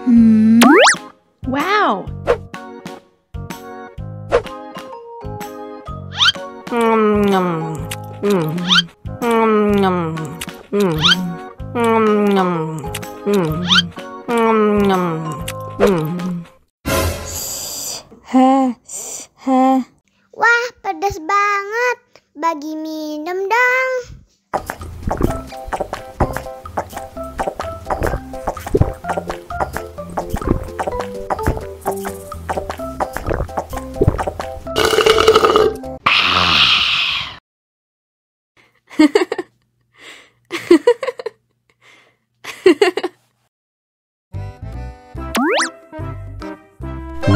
Wow! Wah, pedas banget. Bagi minum dong.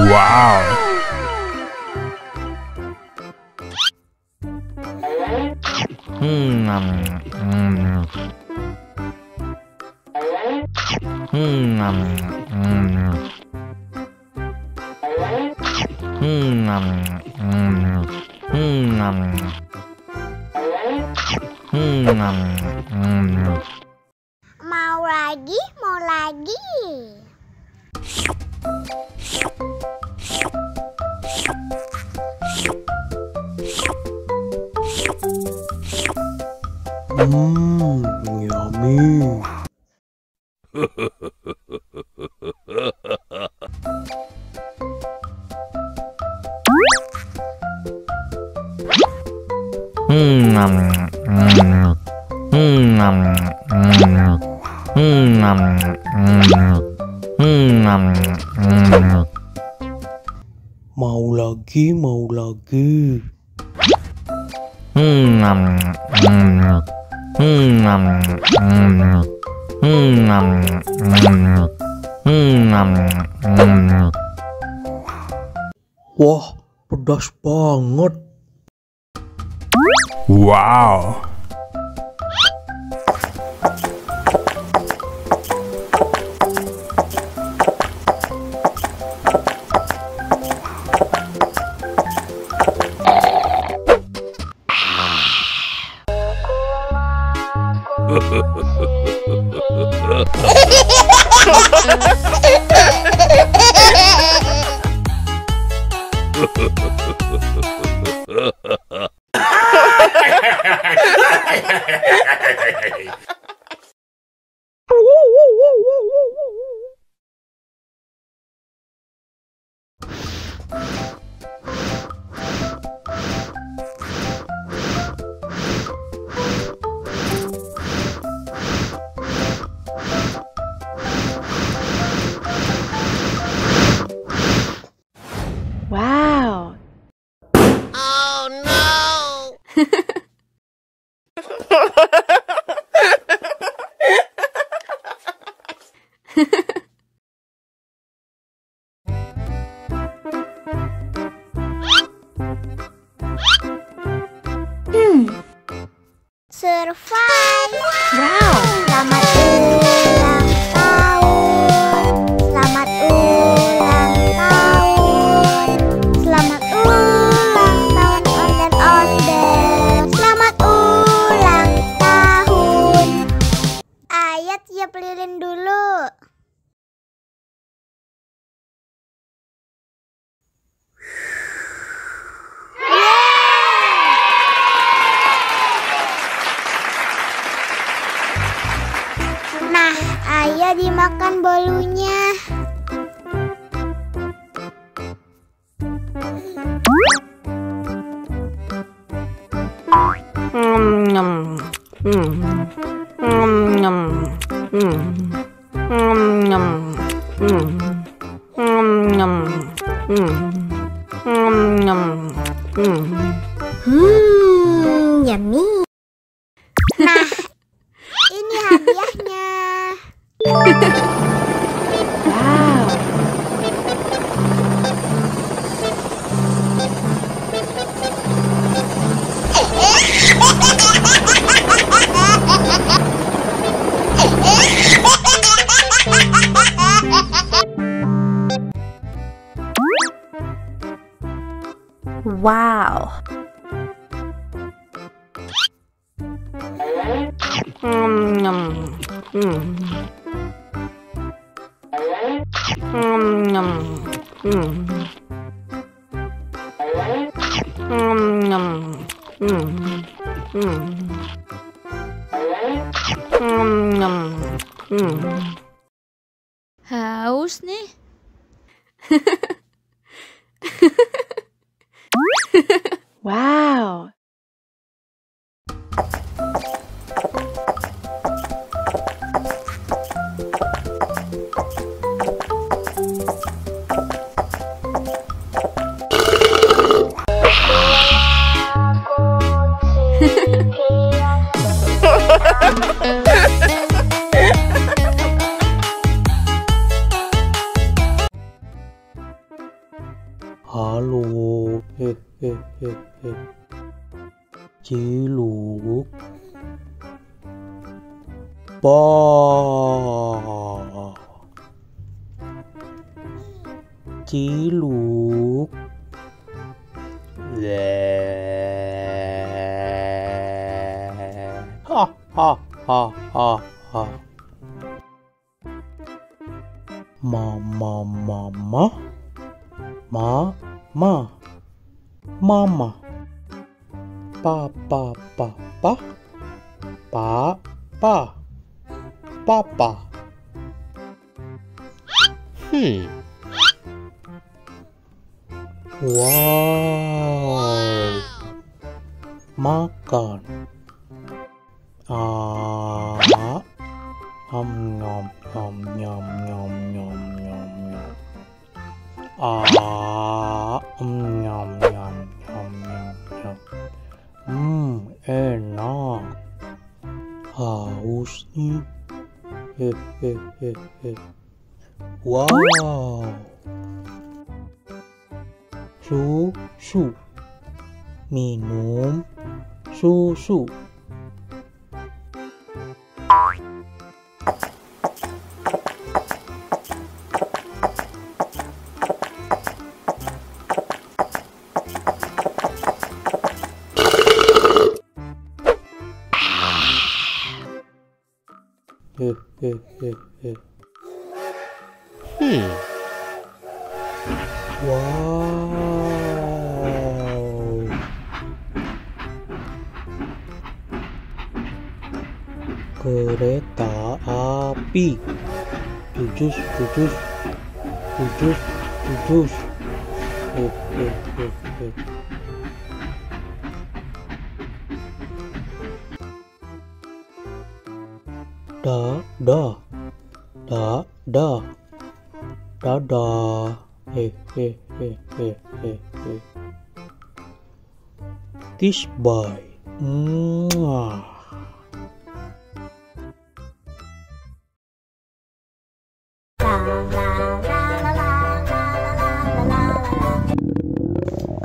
Wow! Mau lagi, mau lagi. Yummy. Mau lagi, mau lagi. Wah, pedas banget. Wow! Wow! Oh no! Survive! Wow! Selamat ulang tahun. Selamat ulang tahun. Selamat ulang tahun ondel-ondel. Selamat ulang tahun. Ayat tiup lilin dulu. Nah, ayah dimakan bolunya. Yummy. Nah, ini hadiahnya. Wow! Wow! Haus nih. Wow. Halo, Ciluk. Ba. Ciluk. Ha ha ha ha ha. Mama, mama. Mama, papa, papa. Wow, makan. Nyom nyom nyom nyom nyom nyom nyom. Nyam nyam nyam nyam nyam. Enak. Haus nih. Wow. Susu. Minum susu. Wow. Kereta api. Jujus. Dadah. Tisbay.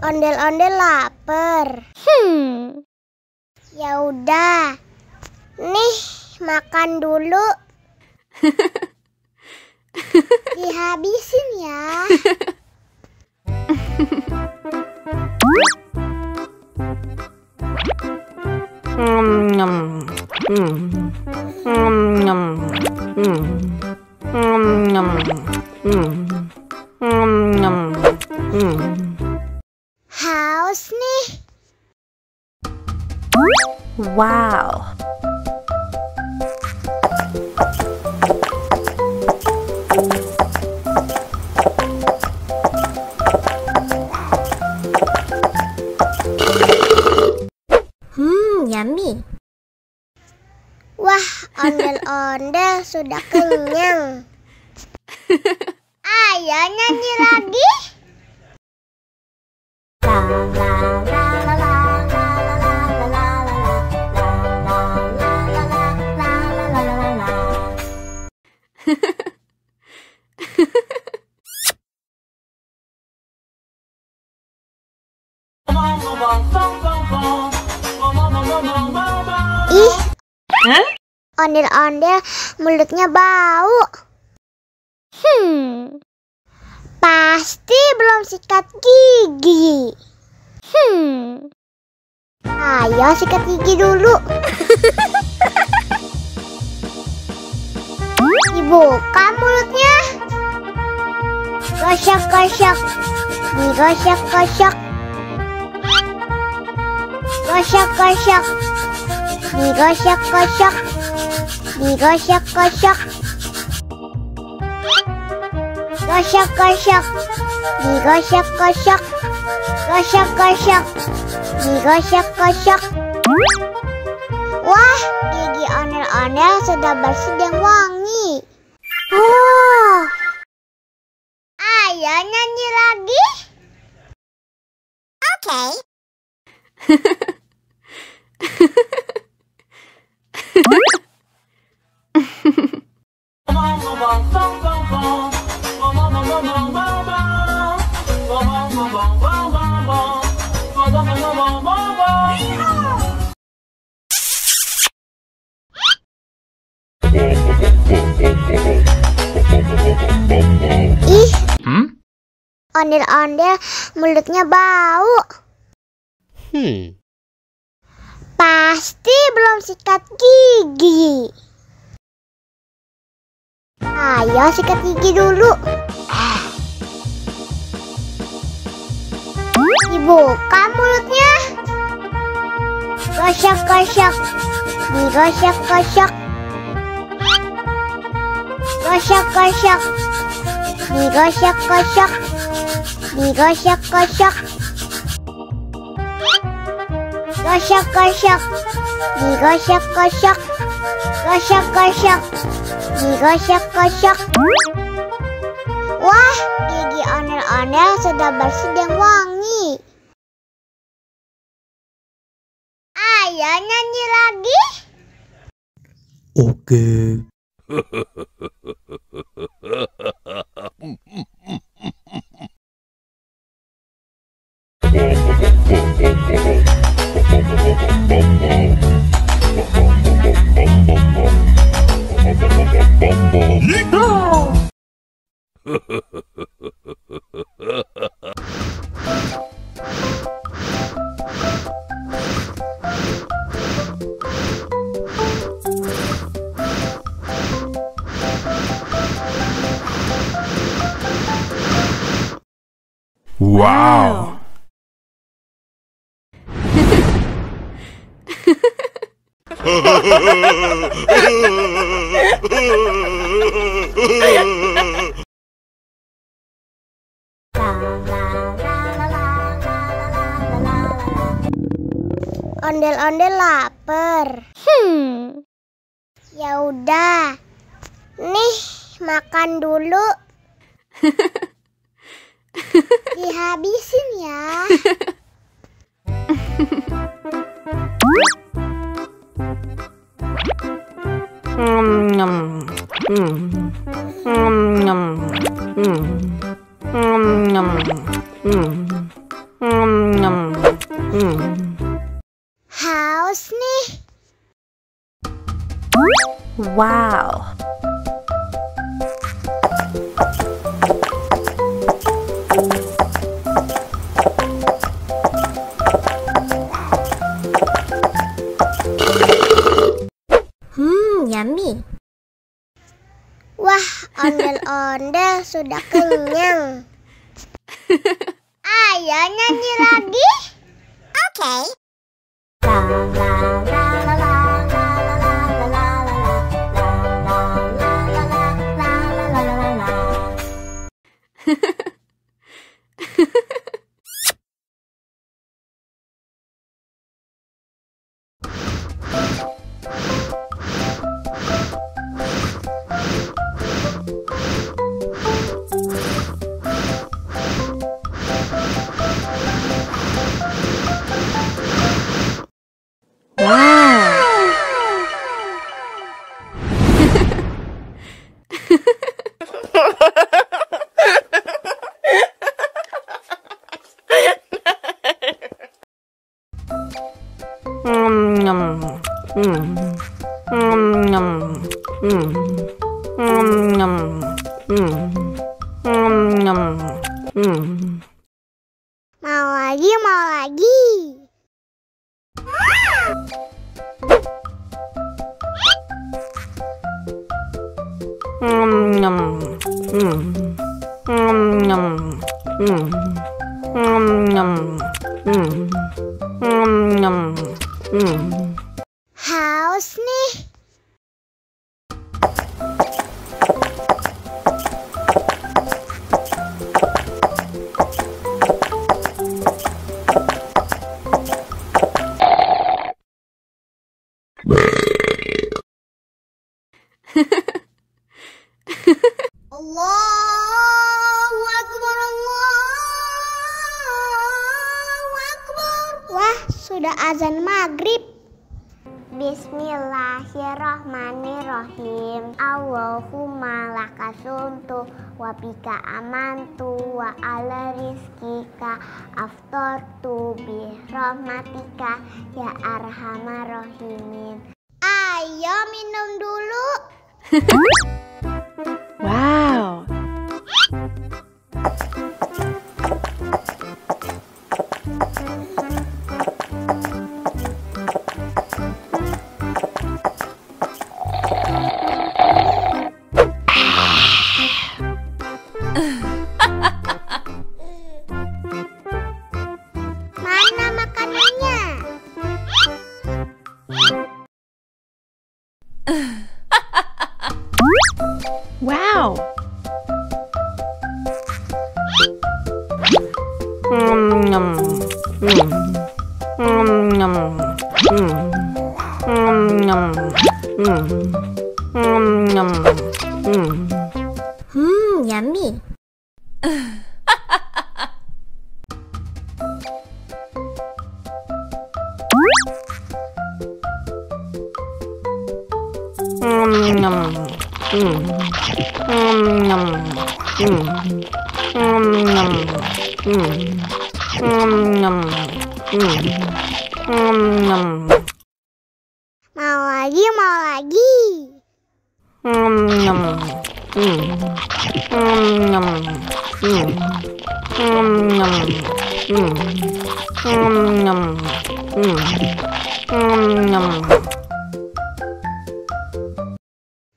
Ondel-ondel lapar. Ya udah. Nih, makan dulu. Dihabisin ya. Haus nih. Wow. Yummy. Wah, ondel-ondel sudah kenyang. Ayo nyanyi lagi. Ih, ondel-ondel mulutnya bau. Pasti belum sikat gigi. Ayo sikat gigi dulu. Dibuka mulutnya. Gosok-gosok, digosok-gosok. Gosok-gosok, digosok-gosok, digosok-gosok. Gosok-gosok, digosok-gosok. Gosok-gosok, digosok-gosok. Wah, gigi ondel-ondel sudah bersih dan wangi. Oh, ayo nyanyi lagi. Oke. Ih, ondel-ondel mulutnya bau. Pasti belum sikat gigi. Ayo sikat gigi dulu. Dibuka mulutnya. Gosok-gosok, digosok-gosok. Gosok-gosok, digosok-gosok. Digosok-gosok. Gosok-gosok, digosok-gosok. Gosok-gosok, digosok-gosok. Wah, gigi ondel-ondel sudah bersih dan wangi. Ayo nyanyi lagi. Oke. Wow. Ondel-ondel lapar. Ya udah. Nih, makan dulu. Dihabisin ya. Haus nih. Wow. Yummy. Wah, ondel-ondel sudah kenyang. Ayo nyanyi lagi. Oke. Mau lagi, mau lagi. Haus nih. Allahu Akbar, Allahu Akbar. Wah, sudah azan maghrib. Bismillahirrahmanirrahim. Allahumma lakasumtu wa bika amantu wa ala rizkika aftortu bi rahmatika ya arhamar rahimin. Ayo minum dulu. Wow. Mana makanannya? Wow. Yummy. Mau lagi, mau lagi.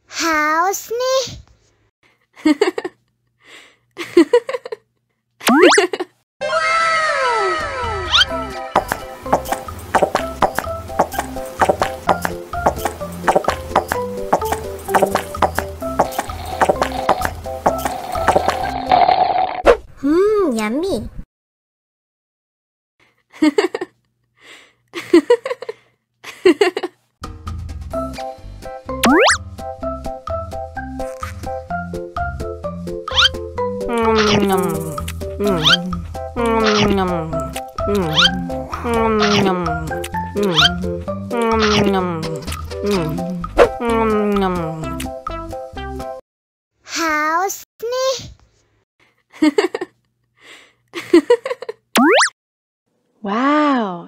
Haus nih. Yummy. Haus nih. Wow.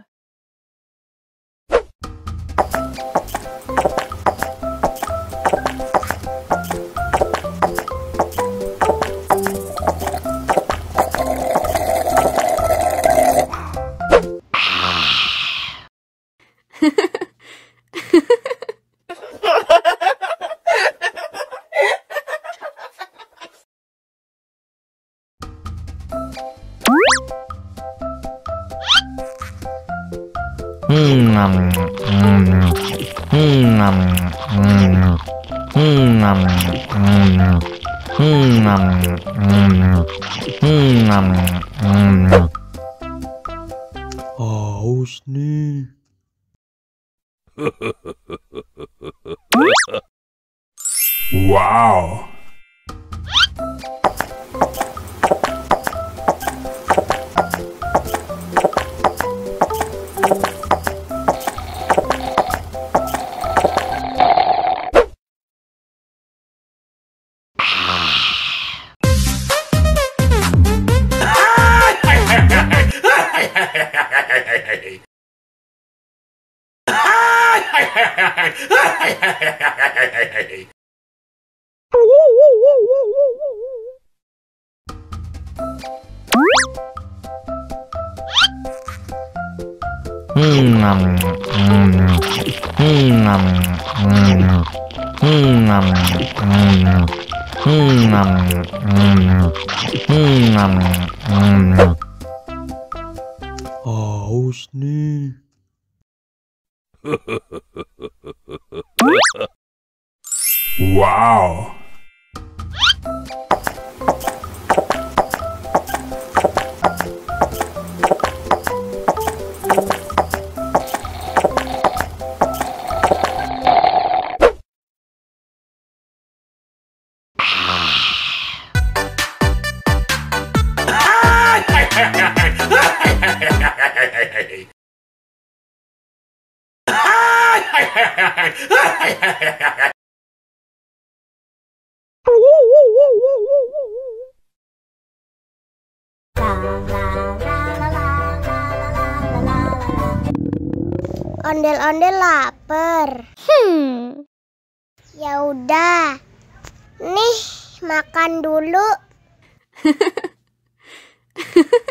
Haus nih. Wow. Haus nih. Wow. Ondel-ondel lapar. Ya udah. Nih, makan dulu.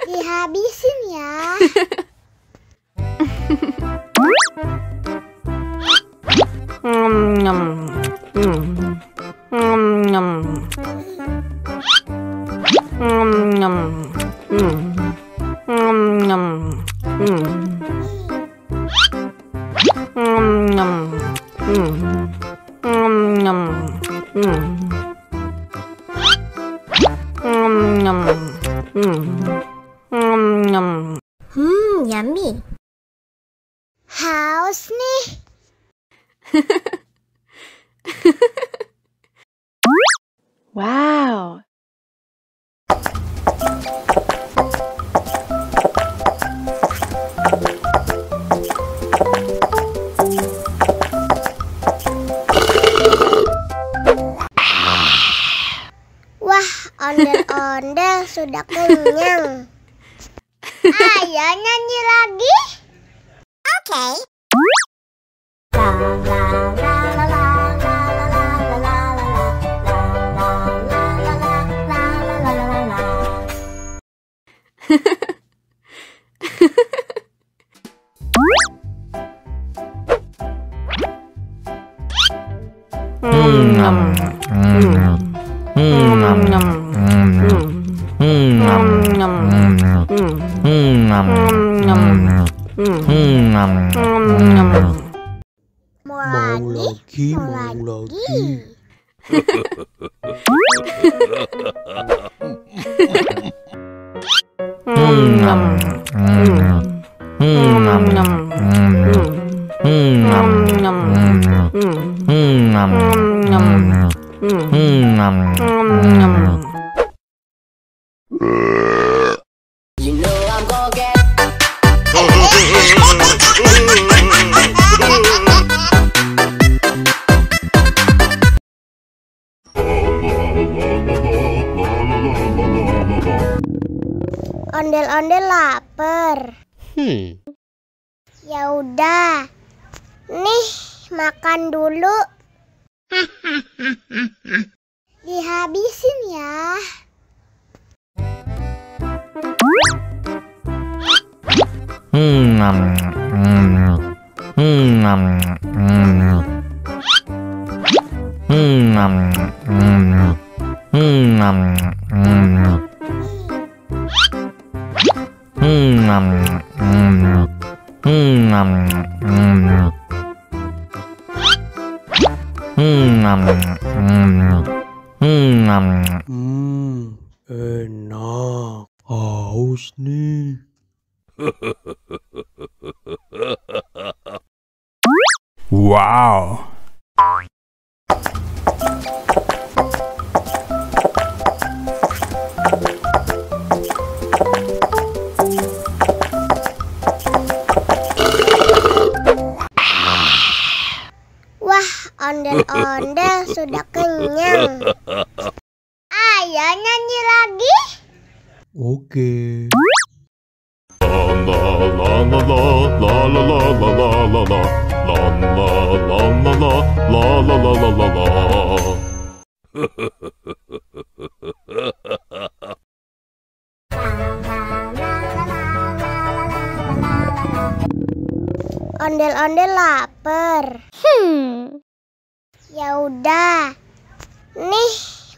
Dihabisin ya. Yummy. Haus nih. Wow. Wah, ondel-ondel sudah kenyang. Ayo nyanyi lagi. Oke. Mau lagi. Ondel-ondel lapar. Ya udah. Nih, makan dulu. Dihabisin ya. Enak. Haus nih. Wow. Wah, ondel-ondel sudah kenyang. Ayo nyanyi lagi. Oke. Ondel-ondel lapar. Ya udah. Nih,